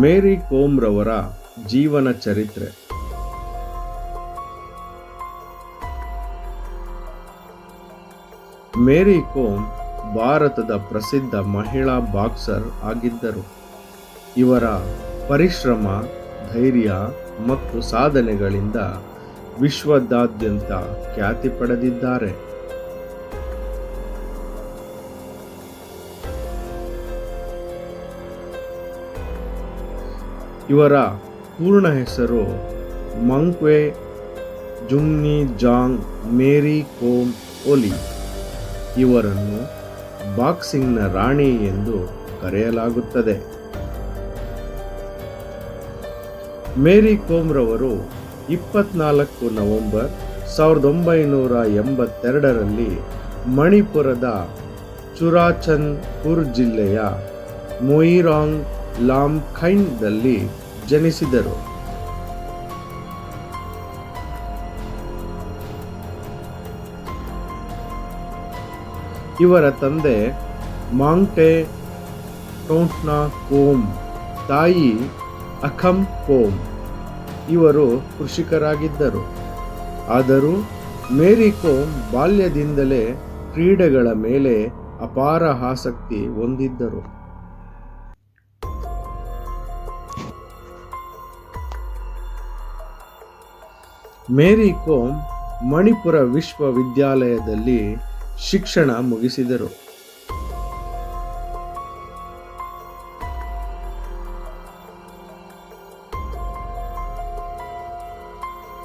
ಮೇರಿ ಕೋಮ್ ರವರ ಜೀವನ ಚರಿತ್ರೆ. ಮೇರಿ ಕೋಮ್ ಭಾರತದ ಪ್ರಸಿದ್ಧ ಮಹಿಳಾ ಬಾಕ್ಸರ್ ಆಗಿದ್ದರು. ಇವರ ಪರಿಶ್ರಮ, ಧೈರ್ಯ ಮತ್ತು ಸಾಧನೆಗಳಿಂದ ವಿಶ್ವದಾದ್ಯಂತ ಖ್ಯಾತಿ ಪಡೆದಿದ್ದಾರೆ. ಇವರ ಪೂರ್ಣ ಹೆಸರು ಮಂಗ್ಕ್ವೆ ಜುಂಗ್ನಿ ಜಾಂಗ್ ಮೇರಿ ಕೋಮ್ ಓಲಿ. ಇವರನ್ನು ಬಾಕ್ಸಿಂಗ್ನ ರಾಣಿ ಎಂದು ಕರೆಯಲಾಗುತ್ತದೆ. ಮೇರಿ ಕೋಮ್ ರವರು 24 ನವೆಂಬರ್ 1982ರಲ್ಲಿ ಮಣಿಪುರದ ಚುರಾಚಂದ್ಪುರ್ ಜಿಲ್ಲೆಯ ಮೊಯಿರಾಂಗ್ ಲಾಮ್ಖೈನ್ದಲ್ಲಿ ಜನಿಸಿದರು. ಇವರ ತಂದೆ ಮಾಂಗ್ಟೆ ಟೋಂಟ್ನಾ ಕೋಮ್, ತಾಯಿ ಅಖಂ ಕೋಮ್. ಇವರು ಕೃಷಿಕರಾಗಿದ್ದರು. ಆದರೂ ಮೇರಿ ಕೋಮ್ ಬಾಲ್ಯದಿಂದಲೇ ಕ್ರೀಡೆಗಳ ಮೇಲೆ ಅಪಾರ ಆಸಕ್ತಿ ಹೊಂದಿದ್ದರು. ಮೇರಿ ಕೋಮ್ ಮಣಿಪುರ ವಿಶ್ವವಿದ್ಯಾಲಯದಲ್ಲಿ ಶಿಕ್ಷಣ ಮುಗಿಸಿದರು.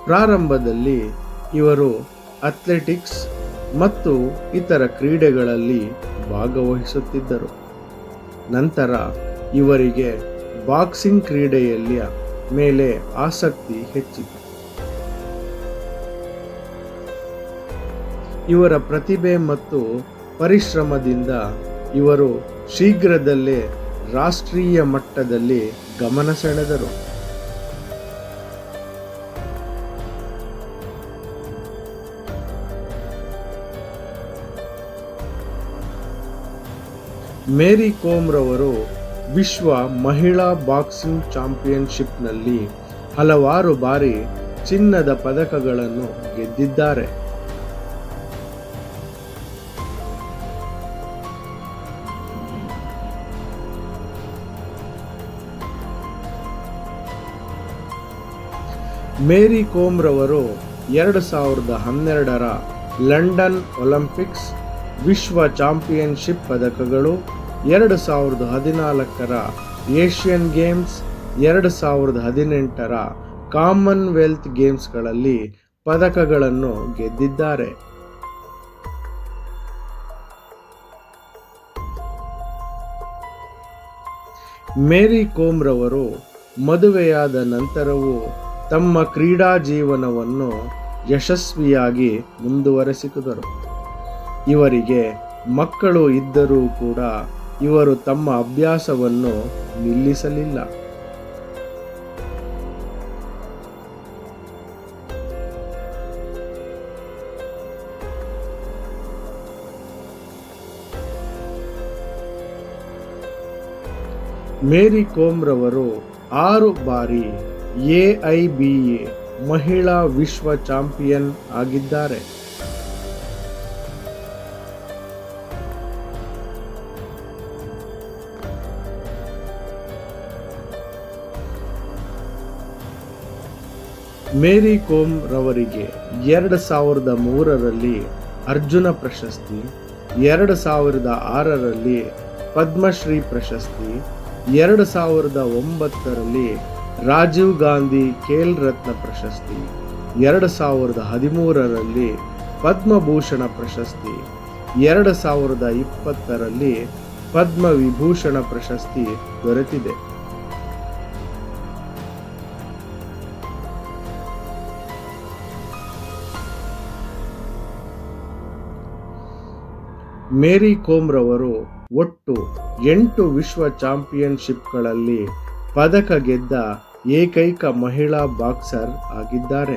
ಪ್ರಾರಂಭದಲ್ಲಿ ಇವರು ಅಥ್ಲೆಟಿಕ್ಸ್ ಮತ್ತು ಇತರ ಕ್ರೀಡೆಗಳಲ್ಲಿ ಭಾಗವಹಿಸುತ್ತಿದ್ದರು. ನಂತರ ಇವರಿಗೆ ಬಾಕ್ಸಿಂಗ್ ಕ್ರೀಡೆಯ ಮೇಲೆ ಆಸಕ್ತಿ ಹೆಚ್ಚಿತು. ಇವರ ಪ್ರತಿಭೆ ಮತ್ತು ಪರಿಶ್ರಮದಿಂದ ಇವರು ಶೀಘ್ರದಲ್ಲೇ ರಾಷ್ಟ್ರೀಯ ಮಟ್ಟದಲ್ಲಿ ಗಮನ ಸೆಳೆದರು. ಮೇರಿ ಕೋಮ್ ರವರು ವಿಶ್ವ ಮಹಿಳಾ ಬಾಕ್ಸಿಂಗ್ ಚಾಂಪಿಯನ್ಶಿಪ್ನಲ್ಲಿ ಹಲವಾರು ಬಾರಿ ಚಿನ್ನದ ಪದಕಗಳನ್ನು ಗೆದ್ದಿದ್ದಾರೆ. ಮೇರಿ ಕೋಮ್ ರವರು 2012ರ ಲಂಡನ್ ಒಲಿಂಪಿಕ್ಸ್ ವಿಶ್ವ ಚಾಂಪಿಯನ್ಶಿಪ್ ಪದಕಗಳು, 2014ರ ಏಷ್ಯನ್ ಗೇಮ್ಸ್, 2018ರ ಕಾಮನ್ವೆಲ್ತ್ ಗೇಮ್ಸ್ಗಳಲ್ಲಿ ಪದಕಗಳನ್ನು ಗೆದ್ದಿದ್ದಾರೆ. ಮೇರಿ ಕೋಮ್ ರವರು ಮದುವೆಯಾದ ನಂತರವೂ ತಮ್ಮ ಕ್ರೀಡಾ ಜೀವನವನ್ನು ಯಶಸ್ವಿಯಾಗಿ ಮುಂದುವರೆಸಿದರು. ಇವರಿಗೆ ಮಕ್ಕಳು ಇದ್ದರೂ ಕೂಡ ಇವರು ತಮ್ಮ ಅಭ್ಯಾಸವನ್ನು ನಿಲ್ಲಿಸಲಿಲ್ಲ. ಮೇರಿ ಕೋಮ್ ರವರು 6 ಬಾರಿ AIBA ಮಹಿಳಾ ವಿಶ್ವ ಚಾಂಪಿಯನ್ ಆಗಿದ್ದಾರೆ. ಮೇರಿ ಕೋಮ್ ರವರಿಗೆ 2003ರಲ್ಲಿ ಅರ್ಜುನ ಪ್ರಶಸ್ತಿ, 2006ರಲ್ಲಿ ಪದ್ಮಶ್ರೀ ಪ್ರಶಸ್ತಿ, 2009ರಲ್ಲಿ ರಾಜೀವ್ ಗಾಂಧಿ ಖೇಲ್ ರತ್ನ ಪ್ರಶಸ್ತಿ, 2013ರಲ್ಲಿ ಪದ್ಮಭೂಷಣ ಪ್ರಶಸ್ತಿ, 2020ರಲ್ಲಿ ಪದ್ಮ ವಿಭೂಷಣ ಪ್ರಶಸ್ತಿ ದೊರೆತಿದೆ. ಮೇರಿ ಕೋಮ್ ರವರು ಒಟ್ಟು 8 ವಿಶ್ವ ಚಾಂಪಿಯನ್ಶಿಪ್ಗಳಲ್ಲಿ ಪದಕ ಗೆದ್ದ ಏಕೈಕ ಮಹಿಳಾ ಬಾಕ್ಸರ್ ಆಗಿದ್ದಾರೆ.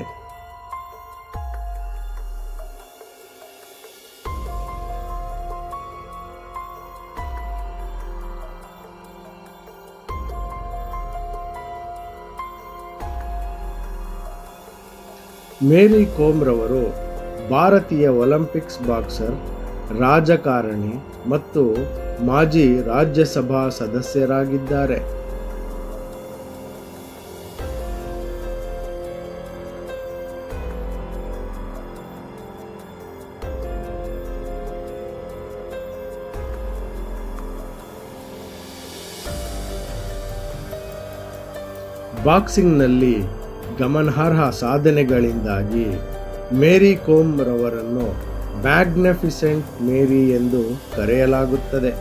ಮೇರಿ ಕೋಮ್ ರವರು ಭಾರತೀಯ ಒಲಿಂಪಿಕ್ಸ್ ಬಾಕ್ಸರ್, ರಾಜಕಾರಣಿ ಮತ್ತು ಮಾಜಿ ರಾಜ್ಯಸಭಾ ಸದಸ್ಯರಾಗಿದ್ದಾರೆ. ಬಾಕ್ಸಿಂಗ್ನಲ್ಲಿ ಗಮನಾರ್ಹ ಸಾಧನೆಗಳಿಂದಾಗಿ ಮೇರಿ ಕೋಮ್ ರವರನ್ನು ಮ್ಯಾಗ್ನಿಫಿಸೆಂಟ್ ಮೇರಿ ಎಂದು ಕರೆಯಲಾಗುತ್ತದೆ.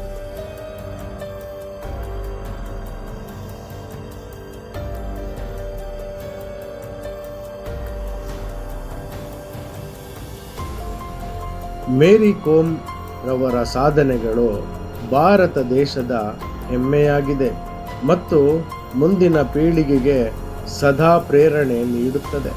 ಮೇರಿ ಕೋಮ್ ರವರ ಸಾಧನೆಗಳು ಭಾರತ ದೇಶದ ಹೆಮ್ಮೆಯಾಗಿದೆ ಮತ್ತು ಮುಂದಿನ ಪೀಳಿಗೆಗೆ ಸದಾ ಪ್ರೇರಣೆ ನೀಡುತ್ತದೆ.